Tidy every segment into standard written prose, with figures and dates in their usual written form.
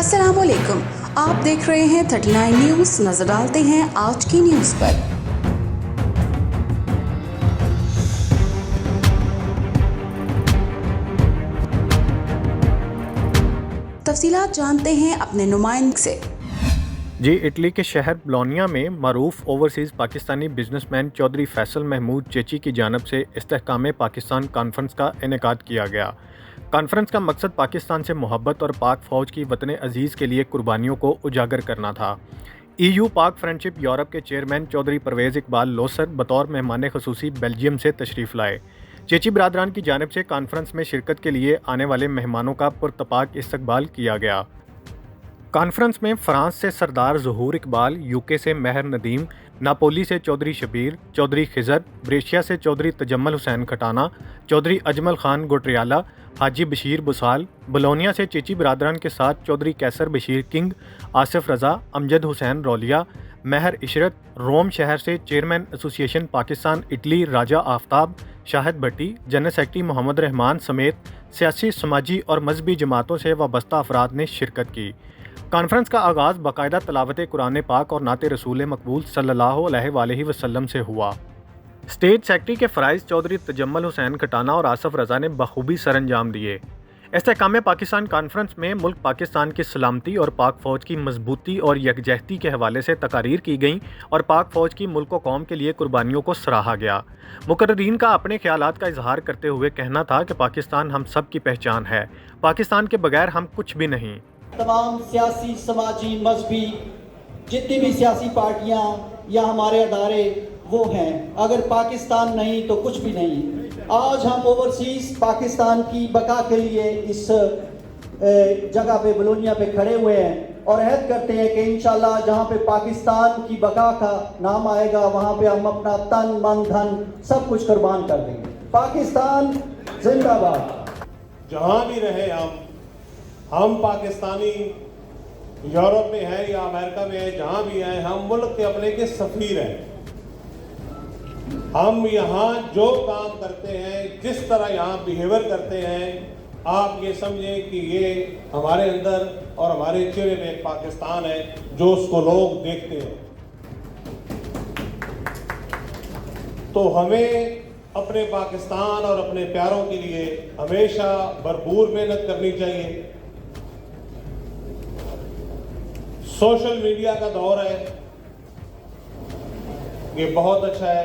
अस्सलाम वालेकुम, आप देख रहे हैं 39 न्यूज़। नजर डालते हैं आज की न्यूज़ पर। तफसीलात जानते हैं अपने नुमाइंदे से। जी, इटली के शहर बोलोनिया में मरूफ ओवरसीज़ पाकिस्तानी बिजनेसमैन चौधरी फैसल महमूद चेची की जानिब से इस्तेहकाम पाकिस्तान कॉन्फ्रेंस का इनेकाद किया गया। कॉन्फ्रेंस का मकसद पाकिस्तान से मोहब्बत और पाक फ़ौज की वतन अज़ीज़ के लिए कुर्बानियों को उजागर करना था। EU पाक फ्रेंडशिप यूरोप के चेयरमैन चौधरी परवेज़ इकबाल लोसर बतौर मेहमान ख़ुसूसी बेल्जियम से तशरीफ़ लाए। चेची बरादरान की जानिब से कॉन्फ्रेंस में शिरकत के लिए आने वाले मेहमानों का पुरतपाक इस्तकबाल किया गया। कॉन्फ्रेंस में फ़्रांस से सरदार ज़हूर इकबाल, UK से महर नदीम, नापोली से चौधरी शबीर, चौधरी खिज़र, ब्रेशिया से चौधरी तजम्मल हुसैन खटाना, चौधरी अजमल खान गोटरियाला, हाजी बशीर बुसाल, बोलोनिया से चेची बरादरान के साथ चौधरी कैसर बशीर किंग, आसिफ रज़ा, अमजद हुसैन रौलिया, महर इशरत, रोम शहर से चेयरमैन एसोसिएशन पाकिस्तान इटली राजा आफ्ताब, शाहिद भट्टी, जनरल सेक्रेटरी मोहम्मद रहमान समेत सियासी, समाजी और मजहबी जमातों से वाबस्ता अफराद ने शिरकत की। कॉन्फ्रेंस का आगाज़ बाकायदा तलावत कुरान पाक और नाते रसूल मकबूल सल्लल्लाहु अलैहि वसल्लम से हुआ। स्टेट सेक्रेटरी के फ़राइज़ चौधरी तजम्मल हुसैन खटाना और आसिफ रज़ा ने बखूबी सरअंजाम दिए। इस्तेहकाम पाकिस्तान कॉन्फ्रेंस में मुल्क पाकिस्तान की सलामती और पाक फ़ौज की मजबूती और यकजहती के हवाले से तकारीर की गईं और पाक फ़ौज की मुल्क व कौम के लिए कुर्बानियों को सराहा गया। मुकर्रीन का अपने ख्यालात का इजहार करते हुए कहना था कि पाकिस्तान हम सब की पहचान है, पाकिस्तान के बगैर हम कुछ भी नहीं। तमाम सियासी, समाजी, मजहबी जितनी भी सियासी पार्टियां या हमारे अदारे वो हैं, अगर पाकिस्तान नहीं तो कुछ भी नहीं। आज हम ओवरसीज़ पाकिस्तान की बका के लिए इस जगह पे बोलोनिया पे खड़े हुए हैं और अहद करते हैं कि इंशाल्लाह जहाँ पे पाकिस्तान की बका का नाम आएगा वहाँ पे हम अपना तन, मन, धन सब कुछ कुर्बान कर देंगे। पाकिस्तान जिंदाबाद। जहाँ भी रहे हम पाकिस्तानी यूरोप में हैं या अमेरिका में हैं, जहाँ भी हैं, हम मुल्क के अपने के सफ़ीर हैं। हम यहाँ जो काम करते हैं, जिस तरह यहाँ बिहेवियर करते हैं, आप ये समझें कि ये हमारे अंदर और हमारे चेहरे में एक पाकिस्तान है जो उसको लोग देखते हैं। तो हमें अपने पाकिस्तान और अपने प्यारों के लिए हमेशा भरपूर मेहनत करनी चाहिए। सोशल मीडिया का दौर है, ये बहुत अच्छा है,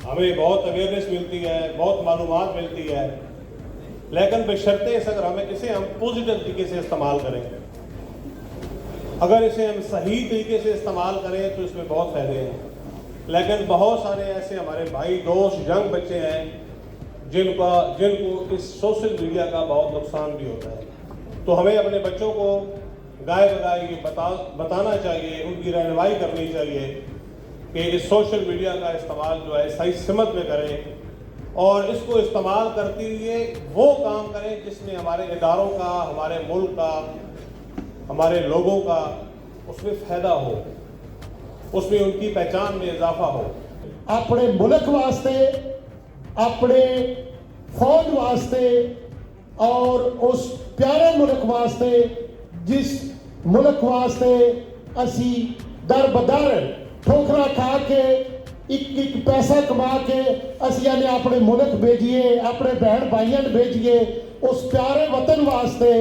हमें बहुत अवेयरनेस मिलती है, बहुत मालूमात मिलती है, लेकिन बशर्ते इसे हम पॉजिटिव तरीके से इस्तेमाल करें। अगर इसे हम सही तरीके से इस्तेमाल करें तो इसमें बहुत फ़ायदे हैं। लेकिन बहुत सारे ऐसे हमारे भाई दोस्त यंग बच्चे हैं जिनको इस सोशल मीडिया का बहुत नुकसान भी होता है। तो हमें अपने बच्चों को गाय बगाए ये बताना चाहिए, उनकी रहनुमाई करनी चाहिए कि इस सोशल मीडिया का इस्तेमाल जो है सही सिमत में करें और इसको इस्तेमाल करते हुए वो काम करें जिसमें हमारे इदारों का, हमारे मुल्क का, हमारे लोगों का उसमें फ़ायदा हो, उसमें उनकी पहचान में इजाफा हो। अपने मुल्क वास्ते, अपने फौज वास्ते और उस प्यारे मुल्क वास्ते जिस मुल्क वास्ते असी दर बदर ठोकरा खा के एक पैसा कमा के असी ने अपने मुल्क भेजिए, अपने बहन भाइयों भेजिए, उस प्यारे वतन वास्ते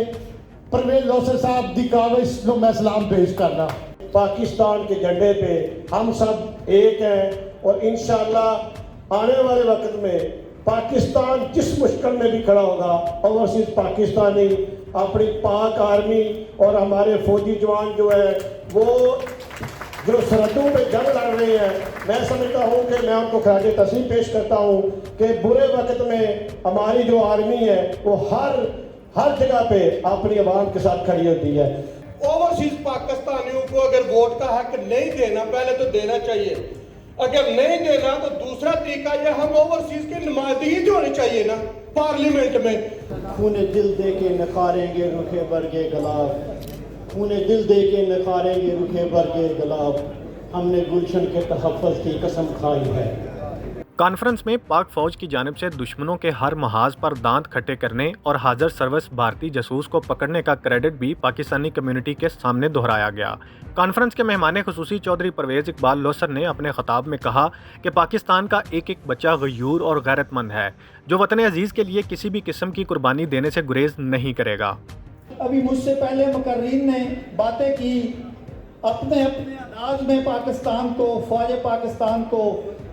परवेज़ लोसर साहब की काविश को मैं सलाम पेश करना। पाकिस्तान के झंडे पे हम सब एक हैं और इंशाअल्लाह आने वाले वक्त में पाकिस्तान जिस मुश्किल में भी खड़ा होगा, ओवरसीज़ पाकिस्तानी अपनी पाक आर्मी और हमारे फौजी जवान जो है वो जो सरहदों पे जंग लड़ रहे हैं, मैं समझता हूँ कि मैं उनको खराज तस्लीम पेश करता हूँ कि बुरे वक्त में हमारी जो आर्मी है वो हर जगह पे अपनी आवाम के साथ खड़ी होती है। ओवरसीज पाकिस्तानियों को अगर वोट का हक नहीं देना, पहले तो देना चाहिए, अगर नहीं देना तो दूसरा तरीका यह हम ओवरसीज की नुमाइंदगी जो होनी चाहिए ना पार्लियामेंट में। खूने दिल दे के नखारेंगे रुखे बरगे गुलाब, खूने दिल दे के नखारेंगे रुखे बरगे गुलाब, हमने गुलशन के तहफ़्फ़ुज़ की कसम खाई है। کانفرنس میں پاک فوج کی جانب سے دشمنوں کے ہر محاذ پر دانت کھٹے کرنے اور حاضر سروس بھارتی جاسوس کو پکڑنے کا کریڈٹ بھی پاکستانی کمیونٹی کے سامنے دہرایا گیا۔ کانفرنس کے مہمان خصوصی چودھری پرویز اقبال لوثر نے اپنے خطاب میں کہا کہ پاکستان کا ایک ایک بچہ غیور اور غیرت مند ہے جو وطن عزیز کے لیے کسی بھی قسم کی قربانی دینے سے گریز نہیں کرے گا۔ ابھی مجھ سے پہلے مقررین نے باتیں کی، اپنے انداز میں پاکستان کو، فوج پاکستان کو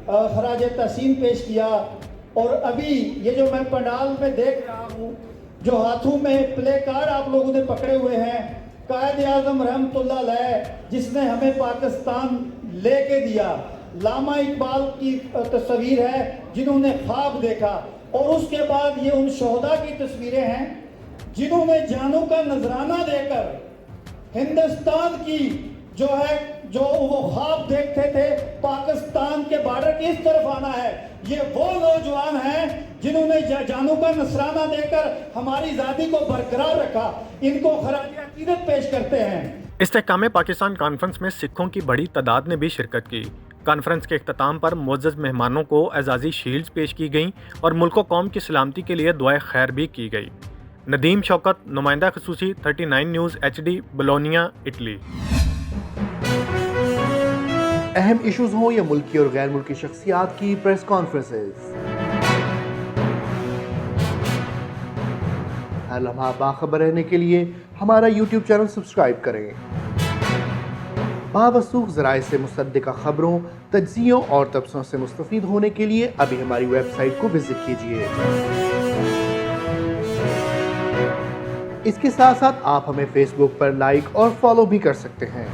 خراج تحسین پیش کیا، اور ابھی یہ جو میں پنڈال میں دیکھ رہا ہوں، جو ہاتھوں میں پلے کارڈ آپ لوگوں نے پکڑے ہوئے ہیں، قائد اعظم رحمۃ اللہ علیہ جس نے ہمیں پاکستان لے کے دیا، علامہ اقبال کی تصویر ہے جنہوں نے خواب دیکھا، اور اس کے بعد یہ ان شہداء کی تصویریں ہیں جنہوں نے جانوں کا نذرانہ دے کر ہندوستان کی جو وہ خواب دیکھتے تھے پاکستان کے بارڈر کی اس طرف آنا ہے، یہ وہ نوجوان ہیں جنہوں نے جانوں کا نذرانہ دے کر ہماری آزادی کو برقرار رکھا، ان کو خراج عقیدت پیش کرتے ہیں۔ استحکام پاکستان کانفرنس میں سکھوں کی بڑی تعداد نے بھی شرکت کی۔ کانفرنس کے اختتام پر معزز مہمانوں کو اعزازی شیلڈز پیش کی گئیں اور ملک و قوم کی سلامتی کے لیے دعائے خیر بھی کی گئی۔ ندیم شوکت، نمائندہ خصوصی 39 نیوز HD، بولونیا، اٹلی۔ اہم ایشوز ہوں یا ملکی اور غیر ملکی شخصیات کی پریس کانفرنسز، ہر لمحہ باخبر رہنے کے لیے ہمارا YouTube چینل سبسکرائب کریں۔ باوثوق ذرائع سے مصدقہ خبروں، تجزیوں اور تبصروں سے مستفید ہونے کے لیے ابھی ہماری ویب سائٹ کو وزٹ کیجیے۔ اس کے ساتھ ساتھ آپ ہمیں فیس بک پر لائک اور فالو بھی کر سکتے ہیں۔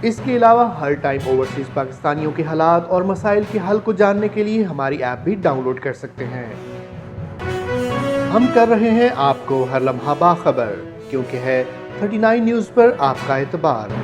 اس کے علاوہ ہر ٹائم اوورسیز پاکستانیوں کے حالات اور مسائل کے حل کو جاننے کے لیے ہماری ایپ بھی ڈاؤن لوڈ کر سکتے ہیں۔ ہم کر رہے ہیں آپ کو ہر لمحہ باخبر، کیونکہ ہے 39 نیوز پر آپ کا اعتبار۔